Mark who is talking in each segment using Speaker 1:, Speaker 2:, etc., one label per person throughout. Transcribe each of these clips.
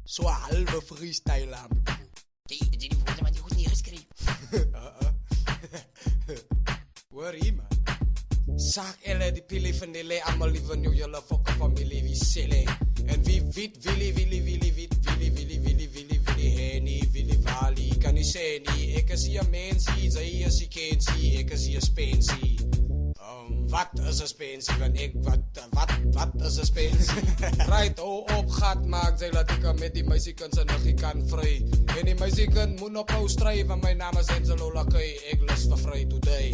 Speaker 1: So 'n halve freestyle aan, bro.
Speaker 2: Die woorde maar die goed neergeskryf.
Speaker 1: Hoor hier, man. Sag elle die pili van die le allemaal liever nu julle fokke familie wie sille. En wie wit willy henny willy vali kan nie sê nie. Ek is hier mensie, sy is die kensie, ek is hier spensie. Wat is 'n spensie? Want ek wat is 'n spensie? Right, op gat maak sy laat ek met die meisiekind se nuggie kan vry. En die meisiekind moet op hou stry van my naam is Angelo Lakai. Ek lus vir vry today.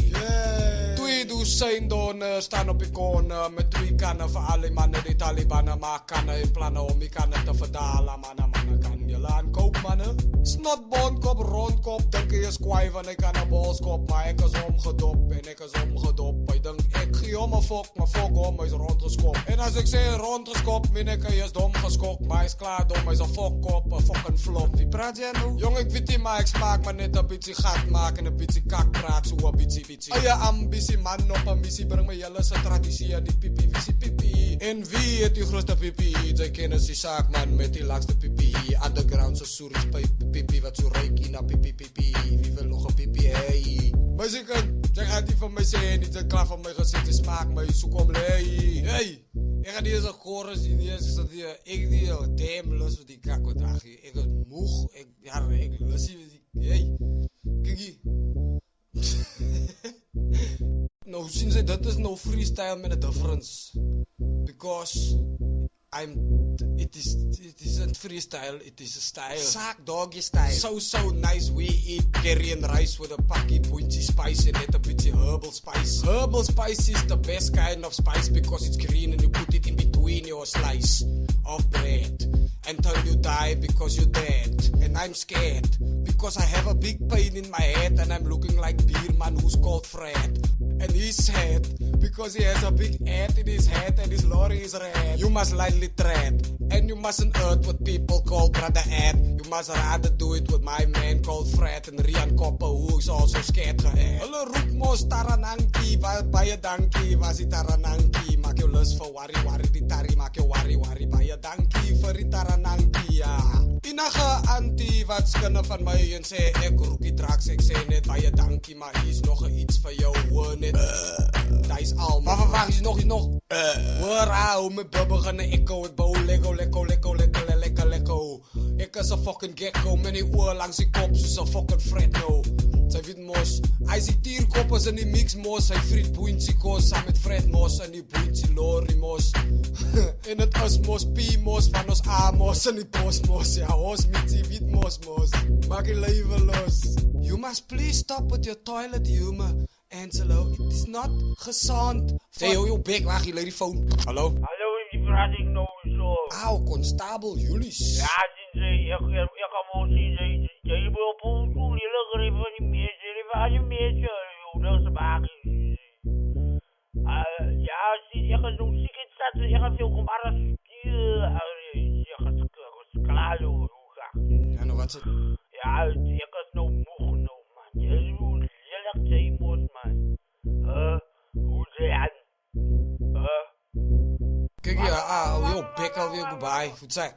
Speaker 1: Twee dosyn donne staan op die corner met twee kanne vir al die manne die Taliban maak kanne en planne om die kanne te verdala manne kan julle aankoop manne. Snotboonkop rondkop dink jy is kwaai van hy kan 'n bolskop maar ek is omgedop en ek is omgedop. Hy dink ek gee hom 'n fok maar fok hom hy's rondgeskop. En as ek sê rondgeskop meen ek hy is dom geskok maar hy's klaar dom hy's 'n fokkop 'n fucking flop. Wie praat jy nou? Jong ek weet nie maar ek smaak maar net 'n bietjie gat maak en 'n bietjie kak praat so 'n bietjie. Eie ambisie man op 'n missie bring my hele se tradisie aan die pipi. En wie het die grootste pipi? Jy ken as die saak man met die langste pipi. Underground so soeries by pipi wat so ryk in 'n pipi. Wie wil nog 'n pipi hey? Maar jy gaan nie van my sê nie, jy klaar van my gesê, jy smaak my so kom lê. Hey, ek gaan nie eens 'n chorus hier nie, ek die damn lus vir die kakkodag. Ek is moeg, ek lus hier. Hey. Kyk. Nou sien jy dit is nou freestyle met 'n difference because it isn't freestyle, it is a style. Sack doggy style. So nice we eat curry and rice with a pakkie pointy spice and a bit of herbal spice. Herbal spice is the best kind of spice because it's green and you put it in between your slice of bread until you die because you're dead. And I'm scared because I have a big pain in my head and I'm looking like Beerman who's called Fred. And he's sad because he has a big ant in his head and his lorry is red. You must lightly tread and you mustn't hurt what people call brother Ed. You must rather do it with my man called Fred and Rian Kopper who is also scared gehead. Hulle roep mos taranankie, baie dankie was die taranankie. Maak jou lus vir worry die tari, maak jou worry baie dankie vir die taranankie ja. Enige antie wat skinne van my en sê ek roekie draks, ek sê net baie dankie maar hier's nog iets vir jou hoor net. Daar is al, maar waar is nog? Hoor hoe my bubbe gaan ekko, ek bou Lego. Ek is 'n fucking gecko, met die oor langs die kop soos 'n fucking Fred nou. Sy weet mos, hy sien tierkop as in die mix mos, hy friet boentjie kos saam met Fred mos en die boentjie lorry mos. En dit is mos P mos van ons A mos en die bos mos, ja, ons met die wit mos. Maak die lewe los. You must please stop with your toilet humor. Angelo, it is not gesond. Say, jou bek, wacht, jy lei die phone. Hallo?
Speaker 3: Hallo, die praat ek nou so.
Speaker 1: Auw, Constable Julius.
Speaker 3: Ja, sien sy, ek kan wel sien, jy wil op ons toe, jy ligger even van die meisje, joh, dat is een bagie. Ja, sien, ek is nog ziek in stad, ek heb veel gemaakt, ek is klaar, joh,
Speaker 1: ja, nou wat is het?
Speaker 3: Ja, ek is nou moeg, nou, man, jy is hoe lelijk jy mos, man. Hoe sê aan?
Speaker 1: Kijk hier, jouw bek alweer voorbij. Goed zeg.